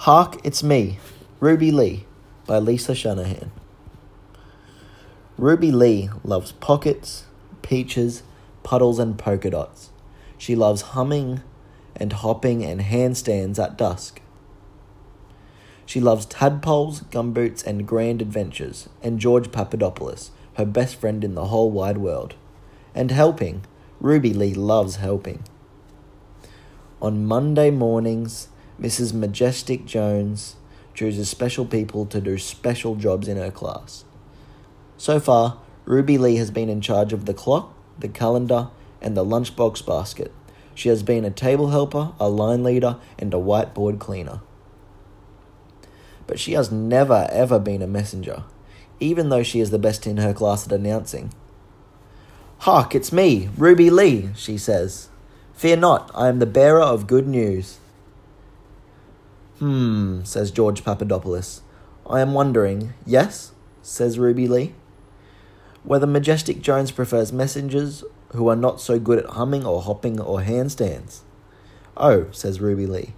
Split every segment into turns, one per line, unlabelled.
Hark, it's me, Ruby Lee, by Lisa Shanahan. Ruby Lee loves pockets, peaches, puddles and polka dots. She loves humming and hopping and handstands at dusk. She loves tadpoles, gumboots and grand adventures, and George Papadopoulos, her best friend in the whole wide world. And helping. Ruby Lee loves helping. On Monday mornings, Mrs. Majestic Jones chooses special people to do special jobs in her class. So far, Ruby Lee has been in charge of the clock, the calendar, and the lunchbox basket. She has been a table helper, a line leader, and a whiteboard cleaner. But she has never ever been a messenger, even though she is the best in her class at announcing. "Hark, it's me, Ruby Lee," she says. "Fear not, I am the bearer of good news." Says George Papadopoulos. "I am wondering," "Yes," says Ruby Lee, "whether Majestic Jones prefers messengers who are not so good at humming or hopping or handstands." "Oh," says Ruby Lee.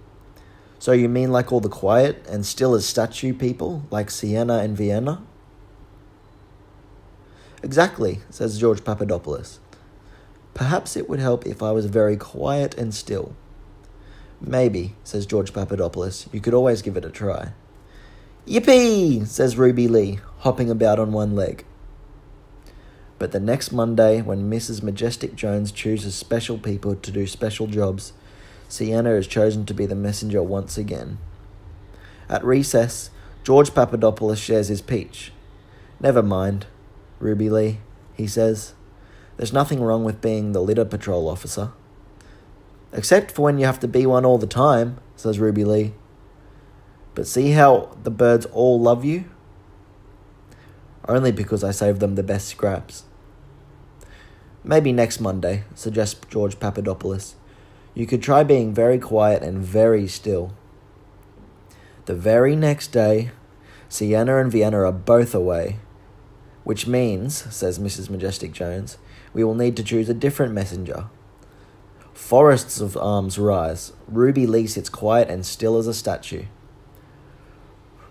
"So you mean like all the quiet and still as statue people, like Sienna and Vienna?" "Exactly," says George Papadopoulos. "Perhaps it would help if I was very quiet and still." "Maybe," says George Papadopoulos. "You could always give it a try." "Yippee!" says Ruby Lee, hopping about on one leg. But the next Monday, when Mrs. Majestic Jones chooses special people to do special jobs, Sienna is chosen to be the messenger once again. At recess, George Papadopoulos shares his peach. "Never mind, Ruby Lee," he says. "There's nothing wrong with being the litter patrol officer." "Except for when you have to be one all the time," says Ruby Lee. "But see how the birds all love you?" "Only because I save them the best scraps." "Maybe next Monday," suggests George Papadopoulos. "You could try being very quiet and very still." The very next day, Sienna and Vienna are both away. "Which means," says Mrs. Majestic Jones, "we will need to choose a different messenger." Forests of arms rise. Ruby Lee sits quiet and still as a statue.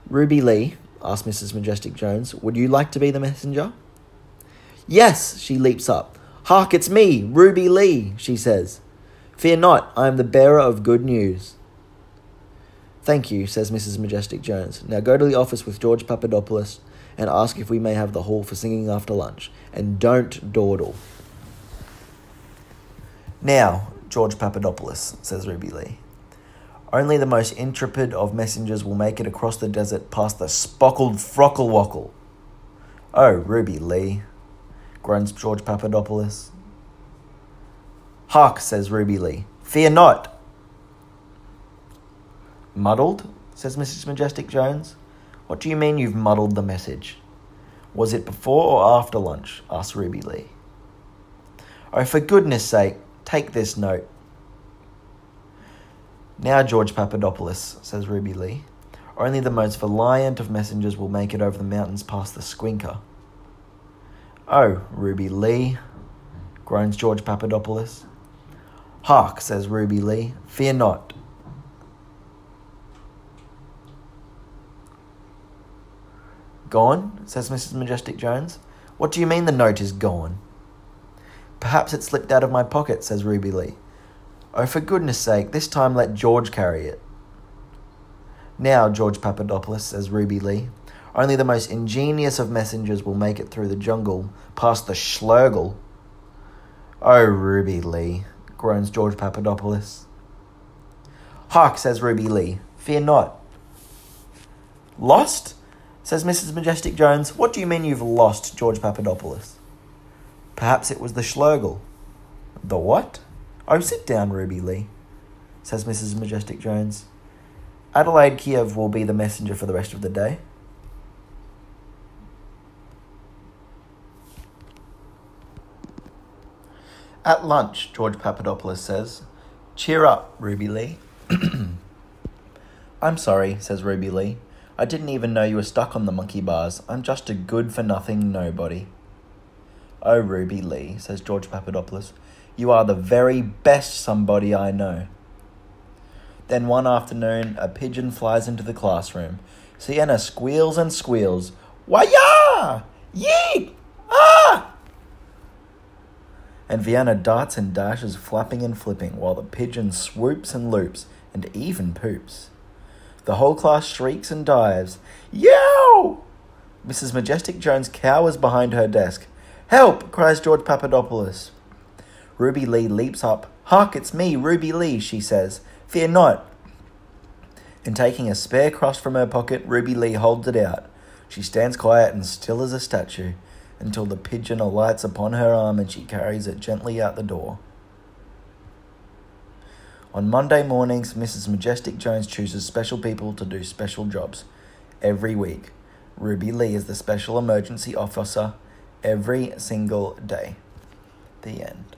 "Ruby Lee," asks Mrs. Majestic Jones, "would you like to be the messenger?" "Yes," she leaps up. "Hark, it's me, Ruby Lee," she says. "Fear not, I am the bearer of good news." "Thank you," says Mrs. Majestic Jones. "Now go to the office with George Papadopoulos and ask if we may have the hall for singing after lunch. And don't dawdle." "Now, George Papadopoulos," says Ruby Lee. "Only the most intrepid of messengers will make it across the desert past the spockled frockle-wockle." "Oh, Ruby Lee," groans George Papadopoulos. "Hark," says Ruby Lee. "Fear not." "Muddled?" says Mrs. Majestic Jones. "What do you mean you've muddled the message?" "Was it before or after lunch?" asks Ruby Lee. "Oh, for goodness sake, take this note." "Now, George Papadopoulos," says Ruby Lee. "Only the most valiant of messengers will make it over the mountains past the Squinker." "Oh, Ruby Lee," groans George Papadopoulos. "Hark," says Ruby Lee. "Fear not." "Gone?" says Mrs. Majestic Jones. "What do you mean the note is gone?" "Perhaps it slipped out of my pocket," says Ruby Lee. "Oh, for goodness sake, this time let George carry it." "Now, George Papadopoulos," says Ruby Lee. "Only the most ingenious of messengers will make it through the jungle, past the Schlurgle." "Oh, Ruby Lee," groans George Papadopoulos. "Hark," says Ruby Lee. "Fear not." "Lost?" says Mrs. Majestic Jones. "What do you mean you've lost, George Papadopoulos?" "Perhaps it was the Schlurgle." "The what?" "Oh, sit down, Ruby Lee," says Mrs. Majestic Jones. "Adelaide Kiev will be the messenger for the rest of the day." At lunch, George Papadopoulos says, "Cheer up, Ruby Lee." "I'm sorry," says Ruby Lee. "I didn't even know you were stuck on the monkey bars. I'm just a good-for-nothing nobody." "Oh, Ruby Lee," says George Papadopoulos. "You are the very best somebody I know." Then one afternoon, a pigeon flies into the classroom. Sienna squeals and squeals. Wah-yah! Yeet! Ah! And Vienna darts and dashes, flapping and flipping, while the pigeon swoops and loops, and even poops. The whole class shrieks and dives. Yow! Mrs. Majestic Jones cowers behind her desk. Help! Cries George Papadopoulos. Ruby Lee leaps up. Hark, it's me, Ruby Lee, she says. Fear not. And taking a spare cross from her pocket, Ruby Lee holds it out. She stands quiet and still as a statue until the pigeon alights upon her arm and she carries it gently out the door. On Monday mornings, Mrs. Majestic Jones chooses special people to do special jobs. Every week, Ruby Lee is the special emergency officer every single day. The end.